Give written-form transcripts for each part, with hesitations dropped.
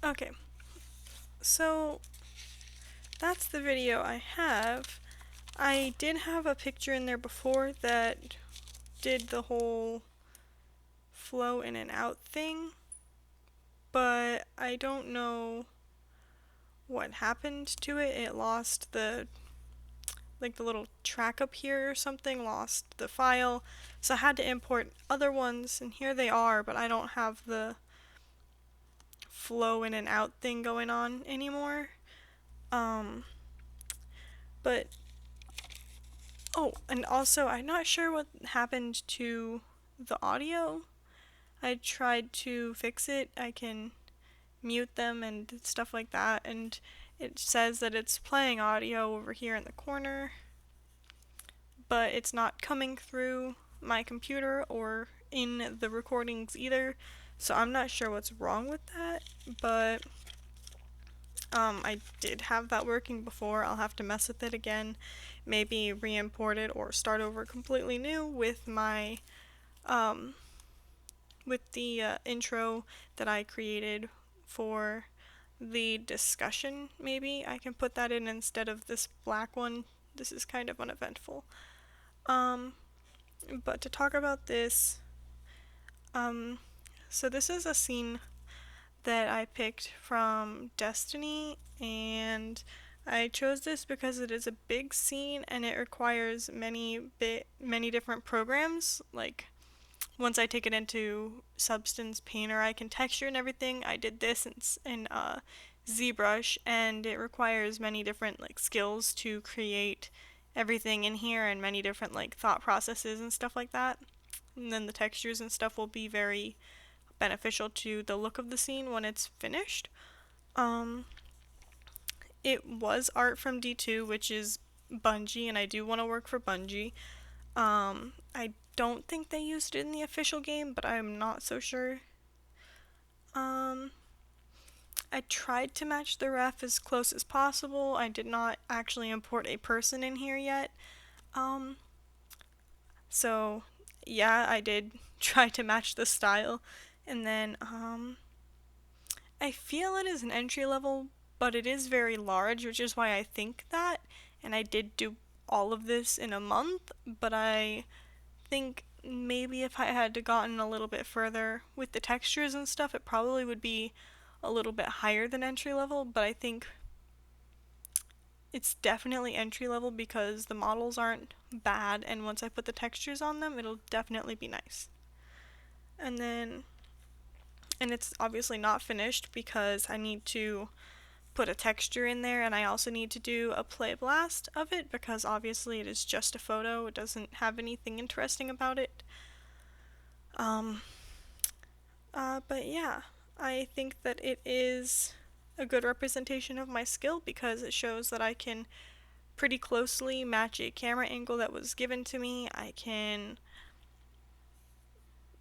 Okay, so that's the video I have. I did have a picture in there before that did the whole flow in and out thing, but I don't know what happened to it. It lost the little track up here or something, lost the file. So I had to import other ones, and here they are, but I don't have the flow in and out thing going on anymore. Um, but oh, and also I'm not sure what happened to the audio. I tried to fix it. I can mute them and stuff like that, and it says that it's playing audio over here in the corner, but it's not coming through my computer or in the recordings either. So I'm not sure what's wrong with that, but I did have that working before. I'll have to mess with it again, maybe re-import it or start over completely new with my with the intro that I created for the discussion. Maybe I can put that in instead of this black one. This is kind of uneventful. Um, but to talk about this, um, so this is a scene that I picked from Destiny, and I chose this because it is a big scene and it requires many different programs. Like once I take it into Substance Painter, I can texture and everything. I did this in ZBrush, and it requires many different like skills to create everything in here and many different like thought processes and stuff like that. And then the textures and stuff will be very beneficial to the look of the scene when it's finished. Um, it was art from D2, which is Bungie, and I do want to work for Bungie. I don't think they used it in the official game, but I'm not so sure. Um, I tried to match the ref as close as possible. I did not actually import a person in here yet. Um, so yeah, I did try to match the style. And then, I feel it is an entry level, but it is very large, which is why I think that. And I did do all of this in a month, but I think maybe if I had gotten a little bit further with the textures and stuff, it probably would be a little bit higher than entry level, but I think it's definitely entry level because the models aren't bad, and once I put the textures on them, it'll definitely be nice. And then, and it's obviously not finished because I need to put a texture in there, and I also need to do a play blast of it because obviously it is just a photo. It doesn't have anything interesting about it. Um, but yeah, I think that it is a good representation of my skill because it shows that I can pretty closely match a camera angle that was given to me. I can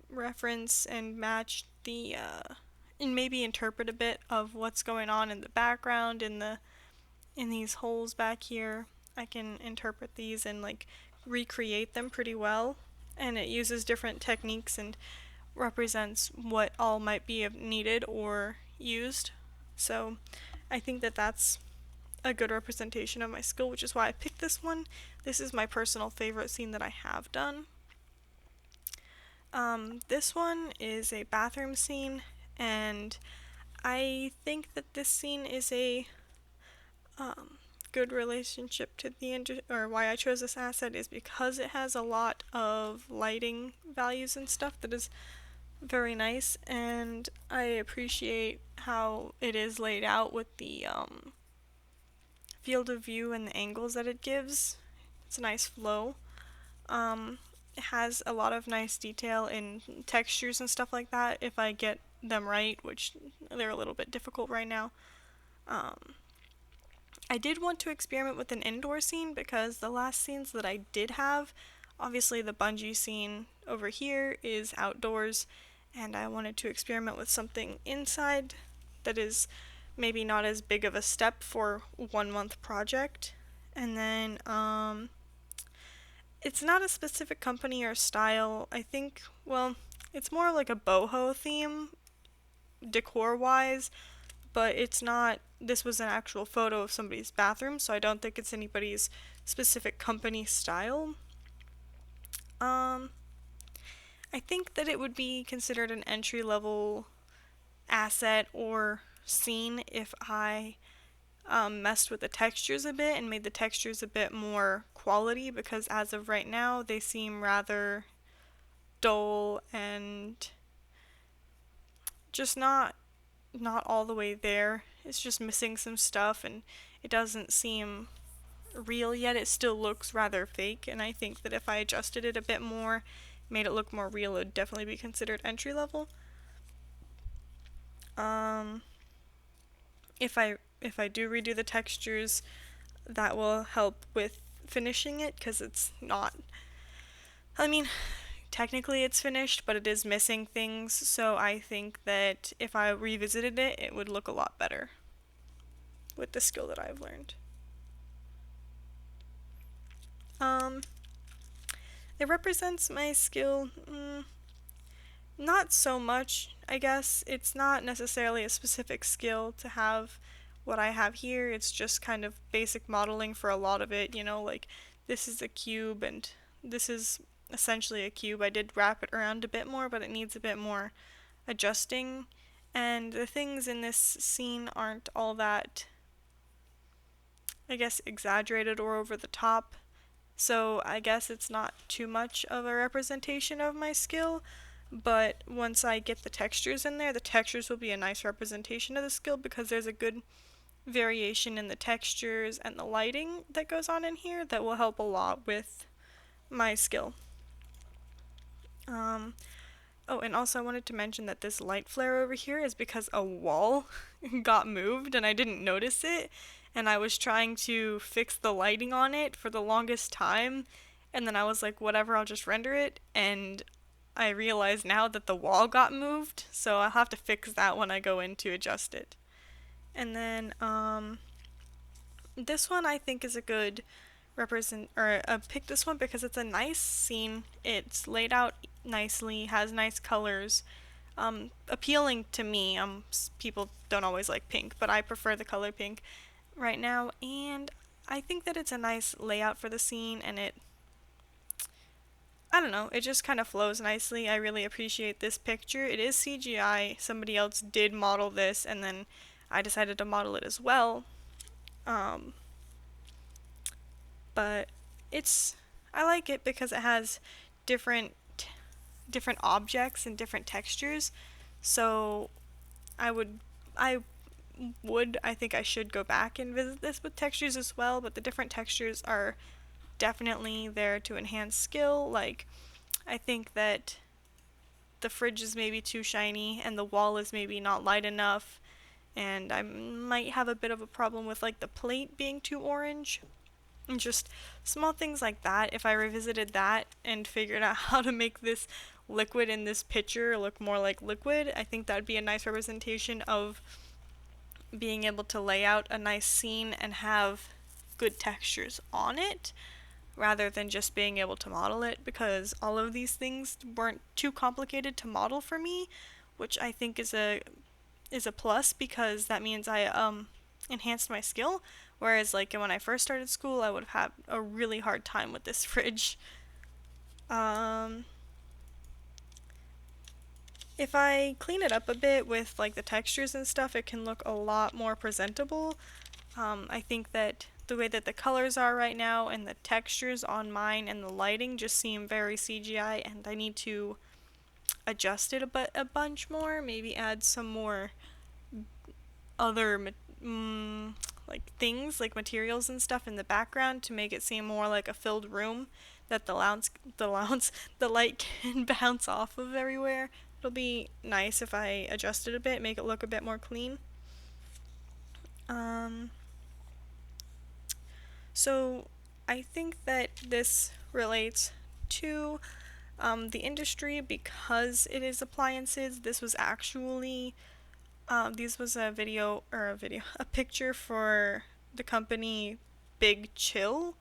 reference and match and maybe interpret a bit of what's going on in the background in these holes back here. I can interpret these and like recreate them pretty well, and it uses different techniques and represents what all might be needed or used. So I think that that's a good representation of my skill, which is why I picked this one. This is my personal favorite scene that I have done. This one is a bathroom scene, and I think that this scene is a good relationship to or why I chose this asset is because it has a lot of lighting values and stuff that is very nice, and I appreciate how it is laid out with the field of view and the angles that it gives. It's a nice flow. It has a lot of nice detail in textures and stuff like that if I get them right, which they're a little bit difficult right now. I did want to experiment with an indoor scene because the last scenes that I did have, obviously the Bungie scene over here is outdoors, and I wanted to experiment with something inside that is maybe not as big of a step for 1 month project. And then it's not a specific company or style. I think, well, it's more like a boho theme decor wise, but it's not, this was an actual photo of somebody's bathroom, so I don't think it's anybody's specific company style. I think that it would be considered an entry level asset or scene if I messed with the textures a bit and made the textures a bit more quality, because as of right now they seem rather dull and just not all the way there. It's just missing some stuff and it doesn't seem real yet. It still looks rather fake, and I think that if I adjusted it a bit more, made it look more real, it would definitely be considered entry level. Um, if I do redo the textures, that will help with finishing it, because it's not, I mean, technically it's finished, but it is missing things, so I think that if I revisited it, it would look a lot better with the skill that I've learned. Um, it represents my skill, not so much, I guess. It's not necessarily a specific skill to have what I have here. It's just kind of basic modeling for a lot of it, like this is a cube and this is essentially a cube. I did wrap it around a bit more, but it needs a bit more adjusting. And the things in this scene aren't all that, I guess, exaggerated or over the top. So I guess it's not too much of a representation of my skill, but once I get the textures in there, the textures will be a nice representation of the skill, because there's a good variation in the textures and the lighting that goes on in here that will help a lot with my skill. Oh, and also I wanted to mention that this light flare over here is because a wall got moved and I didn't notice it, and I was trying to fix the lighting on it for the longest time, and then I was like, whatever, I'll just render it, and I realize now that the wall got moved, so I'll have to fix that when I go in to adjust it. And then, this one I think is a good pick this one because it's a nice scene. It's laid out nicely, has nice colors, appealing to me. People don't always like pink, but I prefer the color pink right now, and I think that it's a nice layout for the scene, and I don't know, it just kind of flows nicely. I really appreciate this picture. It is CGI. Somebody else did model this, and then I decided to model it as well. But I like it because it has different objects and different textures. So I would I I think I should go back and visit this with textures as well, but the different textures are definitely there to enhance skill. Like, I think that the fridge is maybe too shiny and the wall is maybe not light enough, and I might have a bit of a problem with like the plate being too orange. And just small things like that. If I revisited that and figured out how to make this liquid in this picture look more like liquid, I think that'd be a nice representation of being able to lay out a nice scene and have good textures on it, rather than just being able to model it, because all of these things weren't too complicated to model for me, which I think is a plus, because that means I enhanced my skill. Whereas, like, when I first started school, I would have had a really hard time with this fridge. If I clean it up a bit with, like, the textures and stuff, it can look a lot more presentable. I think that the way that the colors are right now and the textures on mine and the lighting just seem very CGI, and I need to adjust it a bunch more. Maybe add some more other like things, like materials and stuff in the background to make it seem more like a filled room that the light can bounce off of everywhere. It'll be nice if I adjust it a bit, make it look a bit more clean. So I think that this relates to the industry because it is appliances. This was actually a picture for the company Big Chill,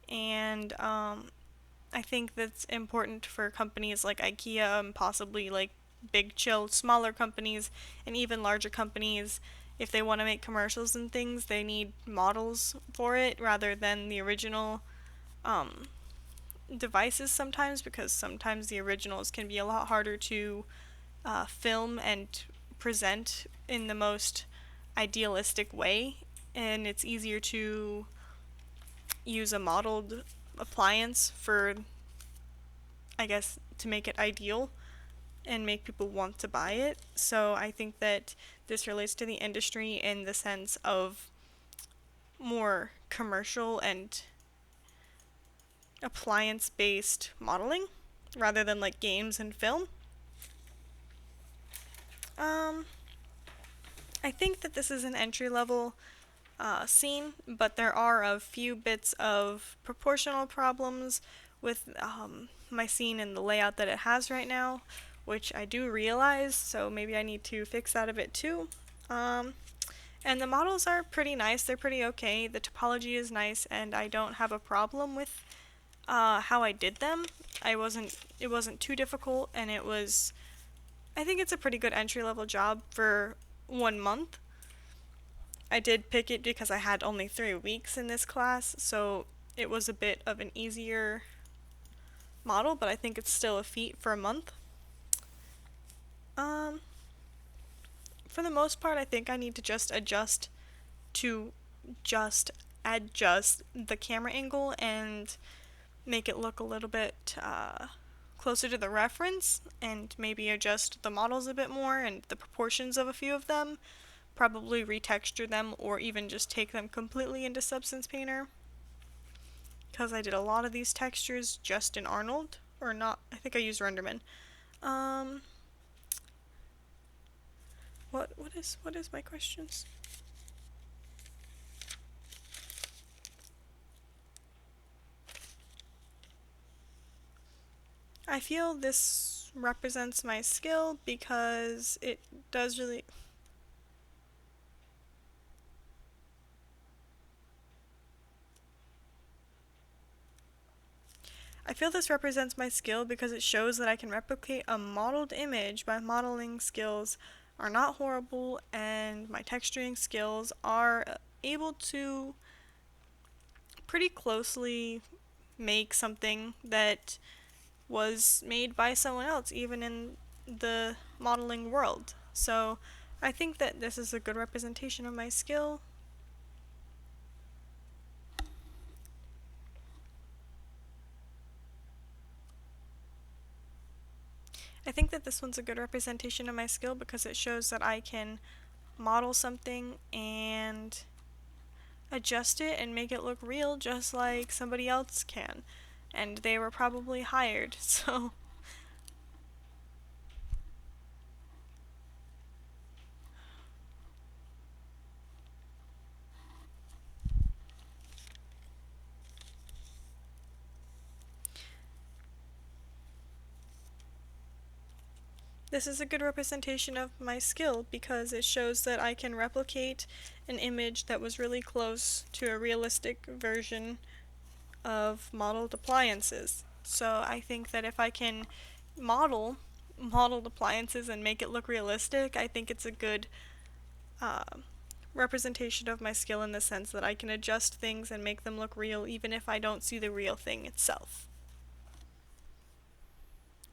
and I think that's important for companies like IKEA and possibly like Big Chill, smaller companies and even larger companies, if they want to make commercials and things, they need models for it rather than the original um, devices sometimes, because sometimes the originals can be a lot harder to film and present in the most idealistic way, and it's easier to use a modeled appliance for, I guess, to make it ideal and make people want to buy it. So I think that this relates to the industry in the sense of more commercial and appliance based modeling rather than like games and film. Um, I think that this is an entry level scene, but there are a few bits of proportional problems with my scene and the layout that it has right now, which I do realize, so maybe I need to fix that a bit too. Um, and the models are pretty nice, they're pretty okay, the topology is nice, and I don't have a problem with how I did them. It wasn't too difficult, and I think it's a pretty good entry level job for 1 month. I did pick it because I had only 3 weeks in this class, so it was a bit of an easier model, but I think it's still a feat for a month. Um, for the most part, I think I need to to just adjust the camera angle and make it look a little bit closer to the reference, and maybe adjust the models a bit more and the proportions of a few of them, probably retexture them or even just take them completely into Substance Painter, because I did a lot of these textures just in Arnold, or not, I think I used Renderman. Um, what is my questions? I feel this represents my skill because it does really. I feel this represents my skill because it shows that I can replicate a modeled image. My modeling skills are not horrible, and my texturing skills are able to pretty closely make something that was made by someone else, even in the modeling world. So I think that this is a good representation of my skill. I think that this one's a good representation of my skill because it shows that I can model something and adjust it and make it look real just like somebody else can. And they were probably hired, so. This is a good representation of my skill because it shows that I can replicate an image that was really close to a realistic version of modeled appliances. So I think that if I can model modeled appliances and make it look realistic, I think it's a good uh, representation of my skill in the sense that I can adjust things and make them look real even if I don't see the real thing itself.